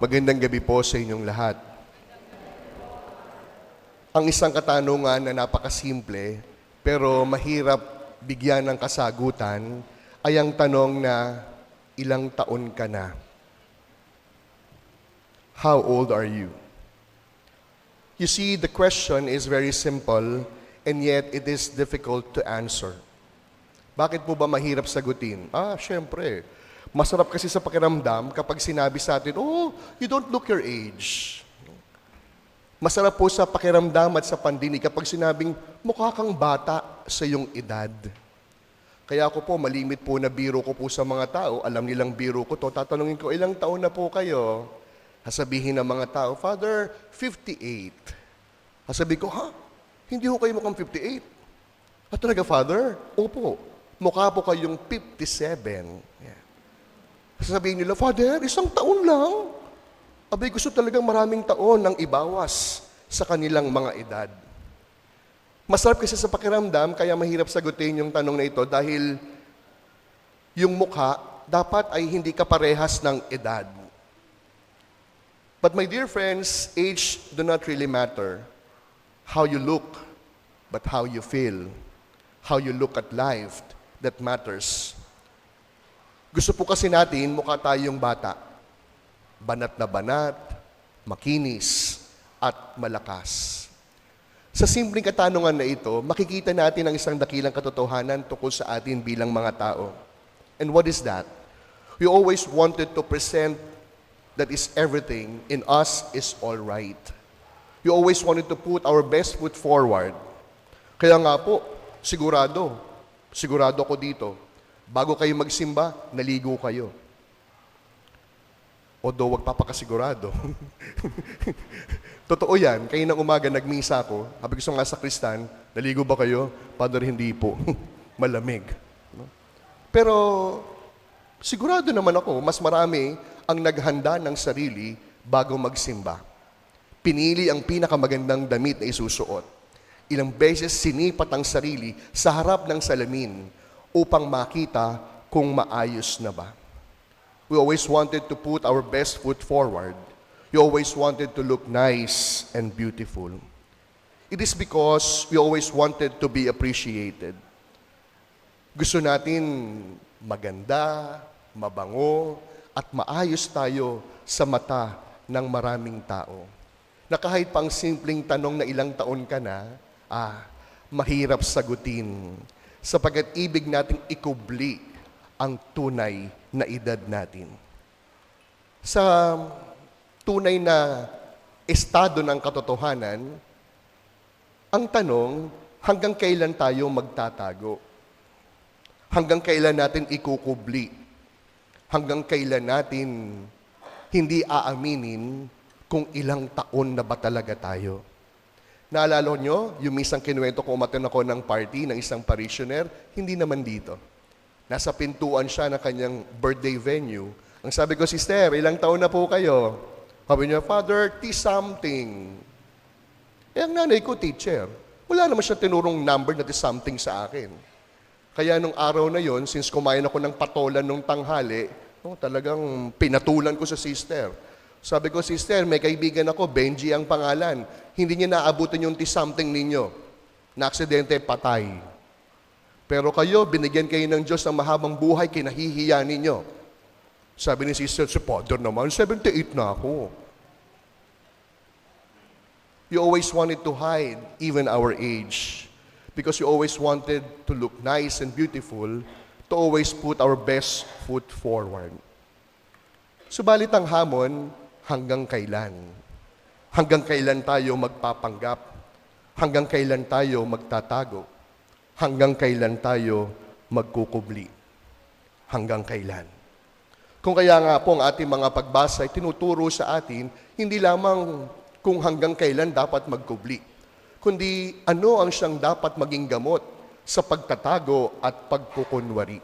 Magandang gabi po sa inyong lahat. Ang isang katanungan na napakasimple pero mahirap bigyan ng kasagutan ay ang tanong na ilang taon ka na? How old are you? You see, the question is very simple and yet it is difficult to answer. Bakit po ba mahirap sagutin? Syempre. Masarap kasi sa pakiramdam kapag sinabi sa atin, oh, you don't look your age. Masarap po sa pakiramdam at sa pandinig kapag sinabing, mukha kang bata sa iyong edad. Kaya ako po, malimit po na biro ko po sa mga tao. Alam nilang biro ko to. Tatanungin ko, ilang taon na po kayo? Sasabihin ng mga tao, Father, 58. Sasabihin ko, hindi ko kayo mukhang 58. Talaga, Father? Opo. Mukha po kayong 57. Yeah. Sasabihin nila, Father, isang taon lang. Abay, gusto talagang maraming taon ang ibawas sa kanilang mga edad. Masarap kasi sa pakiramdam, kaya mahirap sagutin yung tanong na ito dahil yung mukha dapat ay hindi kaparehas ng edad. But my dear friends, age do not really matter. How you look, but how you feel. How you look at life, that matters. Gusto po kasi natin, mukha tayong bata. Banat na banat, makinis, at malakas. Sa simpleng katanungan na ito, makikita natin ang isang dakilang katotohanan tungkol sa atin bilang mga tao. And what is that? We always wanted to present that is everything in us is all right. We always wanted to put our best foot forward. Kaya nga po, sigurado ako dito, bago kayo magsimba, naligo kayo. Although wag papakasigurado. Totoo yan. Kayo ng umaga, nagmisa ako. Sabi ko nga sa Kristan, naligo ba kayo? Father, hindi po. Malamig. Pero sigurado naman ako, mas marami ang naghanda ng sarili bago magsimba. Pinili ang pinakamagandang damit na isusuot. Ilang beses sinipat ang sarili sa harap ng salamin upang makita kung maayos na ba. We always wanted to put our best foot forward. We always wanted to look nice and beautiful. It is because we always wanted to be appreciated. Gusto natin maganda, mabango, at maayos tayo sa mata ng maraming tao. Na kahit pang simpleng tanong na ilang taon ka na, mahirap sagutin. Sapagkat ibig nating ikubli ang tunay na edad natin. Sa tunay na estado ng katotohanan, ang tanong, hanggang kailan tayo magtatago? Hanggang kailan natin ikukubli? Hanggang kailan natin hindi aaminin kung ilang taon na ba talaga tayo? Naalala nyo, yung isang kinuwento ko, umaten ako ng party ng isang parishioner, hindi naman dito. Nasa pintuan siya ng kanyang birthday venue. Ang sabi ko, Sister, ilang taon na po kayo? Sabi niya, Father, T-something. Ang nanay ko, teacher. Wala naman siya tinurong number na T-something sa akin. Kaya nung araw na yon, since kumain ako ng patolan nung tanghali, talagang pinatulan ko sa sister. Sabi ko, Sister, may kaibigan ako, Benji ang pangalan. Hindi niya naabutan yung T-something ninyo. Na-aksidente, patay. Pero kayo, binigyan kayo ng Diyos ng mahabang buhay, kinahihiya ninyo. Sabi ni Sister, si Father naman, 78 na ako. You always wanted to hide even our age. Because you always wanted to look nice and beautiful, to always put our best foot forward. Subalit ang hamon, hanggang kailan? Hanggang kailan tayo magpapanggap? Hanggang kailan tayo magtatago? Hanggang kailan tayo magkukubli? Hanggang kailan? Kung kaya nga po ang ating mga pagbasa ay tinuturo sa atin, hindi lamang kung hanggang kailan dapat magkubli, kundi ano ang siyang dapat maging gamot sa pagtatago at pagkukunwari.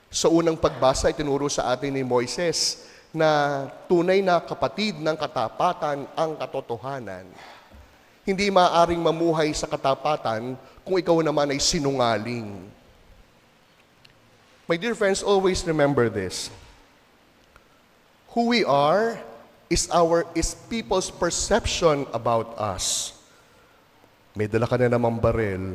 Sa unang pagbasa ay tinuro sa atin ni Moises na tunay na kapatid ng katapatan ang katotohanan. Hindi maaaring mamuhay sa katapatan kung ikaw naman ay sinungaling. My dear friends, always remember this. Who we are is people's perception about us. May dala ka na namang baril.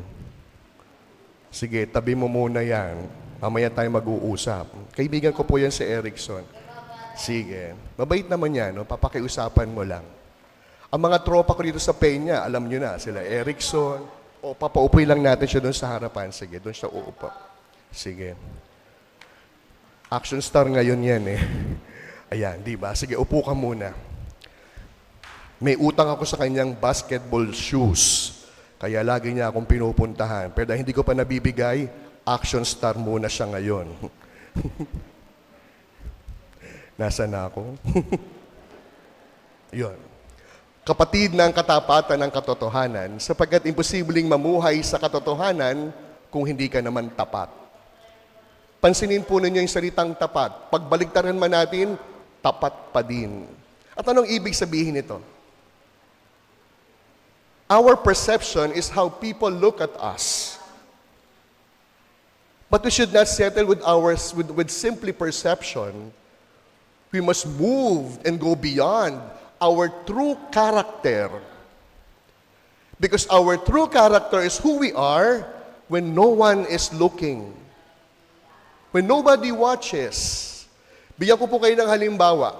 Sige, tabi mo muna yan. Mamaya tayo mag-uusap. Kaibigan ko po yan si Erickson. Sige. Mabait naman yan, no? Papakiusapan mo lang. Ang mga tropa ko dito sa Peña, alam nyo na, sila Erickson. O, papaupoy lang natin siya doon sa harapan. Sige, doon siya uupo. Sige. Action star ngayon yan eh. Ayan, di ba? Sige, upo ka muna. May utang ako sa kanyang basketball shoes. Kaya lagi niya akong pinupuntahan. Pero dahil hindi ko pa nabibigay, action star muna siya ngayon. Nasaan na ako? Yun. Kapatid ng katapatan ng katotohanan, sapagkat imposibleng mamuhay sa katotohanan kung hindi ka naman tapat. Pansinin po ninyo yung salitang tapat. Pagbaligtaran man natin, tapat pa din. At anong ibig sabihin nito? Our perception is how people look at us. But we should not settle with simply perception. We must move and go beyond our true character. Because our true character is who we are when no one is looking. When nobody watches. Bigyan ko po kayo ng halimbawa.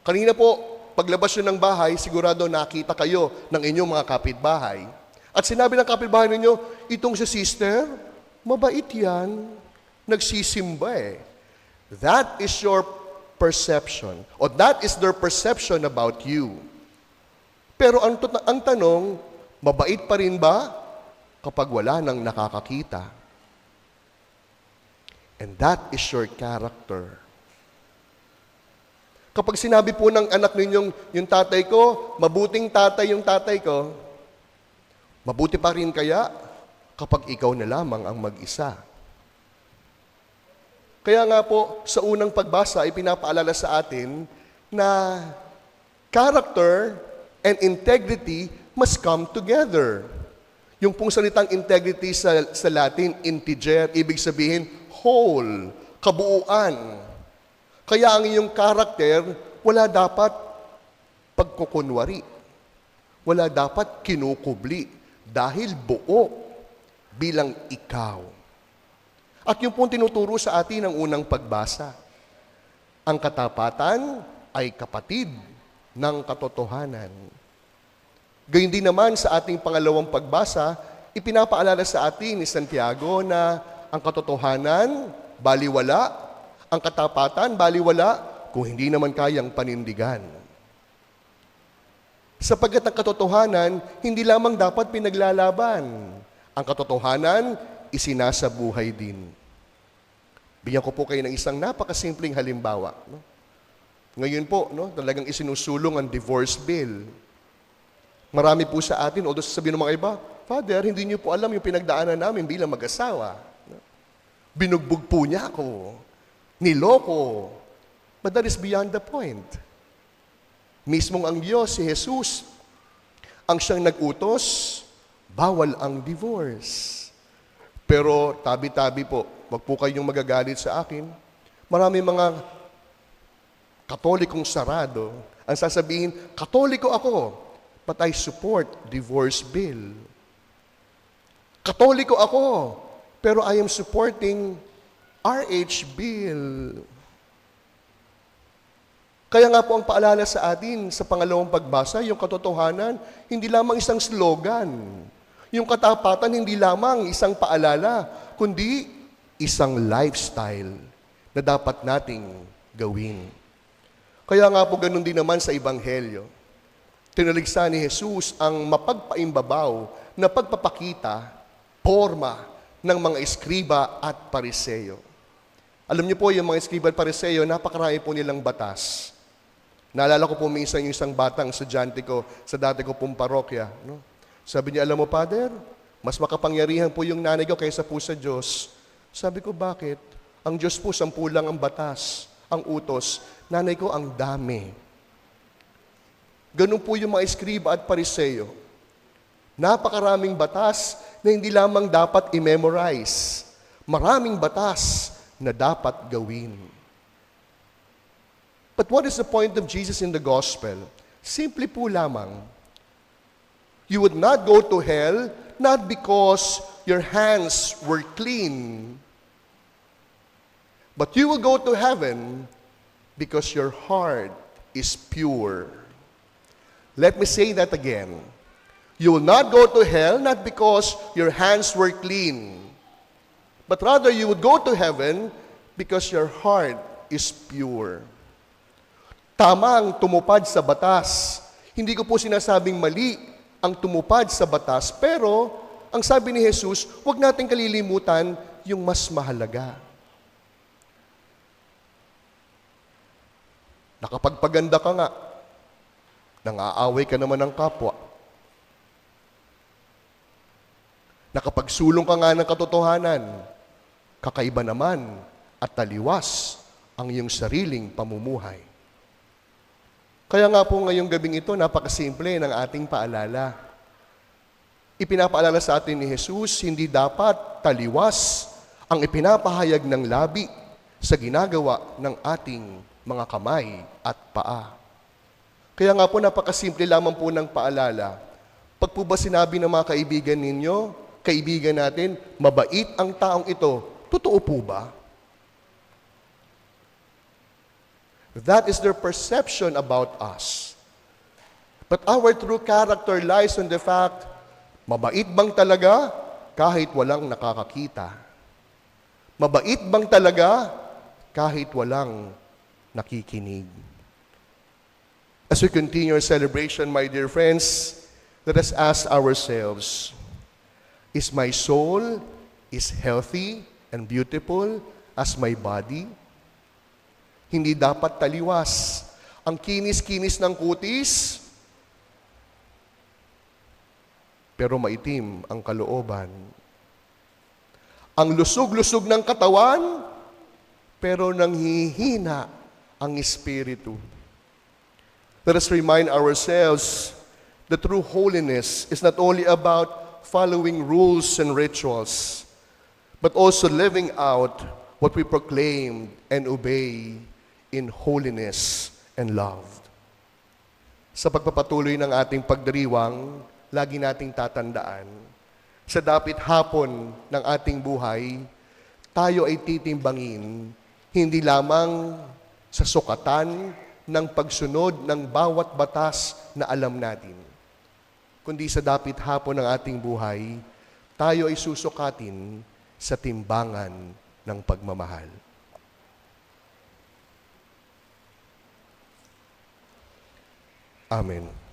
Kanina po, paglabas nyo ng bahay, sigurado nakita kayo ng inyong mga kapitbahay. At sinabi ng kapitbahay ninyo, itong si sister, mabait yan. Nagsisimba eh. That is your perception. O that is their perception about you. Pero ang tanong, mabait pa rin ba kapag wala nang nakakakita? And that is your character. Kapag sinabi po ng anak ninyong, yung tatay ko, mabuting tatay yung tatay ko, mabuti pa rin kaya kapag ikaw na lamang ang mag-isa. Kaya nga po, sa unang pagbasa, ipinapaalala sa atin na character and integrity must come together. Yung pong salitang integrity sa Latin, integer, ibig sabihin whole, kabuuan. Kaya ang iyong karakter, wala dapat pagkukunwari. Wala dapat kinukubli dahil buo bilang ikaw. At yung pong tinuturo sa atin ng unang pagbasa. Ang katapatan ay kapatid ng katotohanan. Gayun din naman sa ating pangalawang pagbasa, ipinapaalala sa atin ni Santiago na ang katotohanan, baliwala. Ang katapatan, baliwala kung hindi naman kayang panindigan. Sapagkat ang katotohanan, hindi lamang dapat pinaglalaban. Ang katotohanan, isinasabuhay din. Bigyan ko po kayo ng isang napakasimpleng halimbawa. No? Ngayon po, talagang isinusulong ang divorce bill. Marami po sa atin, although sasabihin ng mga iba, Father, hindi niyo po alam yung pinagdaanan namin bilang mag-asawa. Binugbog po niya ako. Niloko. But that is beyond the point. Mismong ang Diyos, si Jesus, ang siyang nag-utos, bawal ang divorce. Pero tabi-tabi po, wag po kayong magagalit sa akin. Marami mga Katolikong sarado ang sasabihin, Katoliko ako, but I support divorce bill. Katoliko ako, pero I am supporting RH bill. Kaya nga po ang paalala sa atin sa pangalawang pagbasa, yung katotohanan, hindi lamang isang slogan. Yung katapatan, hindi lamang isang paalala, kundi isang lifestyle na dapat nating gawin. Kaya nga po ganun din naman sa Ebanghelyo. Tinaligsa ni Jesus ang mapagpaimbabaw na pagpapakita, forma ng mga eskriba at pariseyo. Alam niyo po, yung mga eskriba at pariseyo, napakarami po nilang batas. Naalala ko po minsan yung isang batang estudyante ko sa dati ko pong parokya. No? Sabi niya, alam mo, Father, mas makapangyarihan po yung nanay ko kaysa po sa Diyos. Sabi ko, bakit? Ang Diyos po, 10 lang ang batas, ang utos. Nanay ko, ang dami. Ganun po yung mga eskriba at pariseyo. Napakaraming batas na hindi lamang dapat i-memorize. Maraming batas na dapat gawin. But what is the point of Jesus in the gospel? Simply po lamang, you would not go to hell not because your hands were clean, but you will go to heaven because your heart is pure. Let me say that again. You will not go to hell not because your hands were clean, but rather you would go to heaven because your heart is pure. Tama ang tumupad sa batas. Hindi ko po sinasabing mali ang tumupad sa batas, pero ang sabi ni Jesus, huwag natin kalilimutan yung mas mahalaga. Nakapagpaganda ka nga, nang-aaway ka naman ng kapwa. Nakapagsulong ka nga ng katotohanan, kakaiba naman at taliwas ang iyong sariling pamumuhay. Kaya nga po ngayong gabing ito, napakasimple ng ating paalala. Ipinapaalala sa atin ni Jesus, hindi dapat taliwas ang ipinapahayag ng labi sa ginagawa ng ating mga kamay at paa. Kaya nga po, napakasimple lamang po ng paalala. Pag po ba sinabi ng mga kaibigan ninyo, kaibigan natin, mabait ang taong ito, totoo po ba? That is their perception about us. But our true character lies on the fact, mabait bang talaga kahit walang nakakakita? Mabait bang talaga kahit walang nakikinig? As we continue our celebration, my dear friends, let us ask ourselves, is my soul is healthy and beautiful as my body? Hindi dapat taliwas. Ang kinis-kinis ng kutis, pero maitim ang kalooban. Ang lusog-lusog ng katawan, pero nanghihina ang espiritu. Let us remind ourselves that true holiness is not only about following rules and rituals, but also living out what we proclaim and obey in holiness and love. Sa pagpapatuloy ng ating pagdiriwang, lagi nating tatandaan, sa dapit hapon ng ating buhay, tayo ay titimbangin hindi lamang sa sukatan ng pagsunod ng bawat batas na alam natin, kundi sa dapit hapon ng ating buhay, tayo ay susukatin sa timbangan ng pagmamahal. Amen.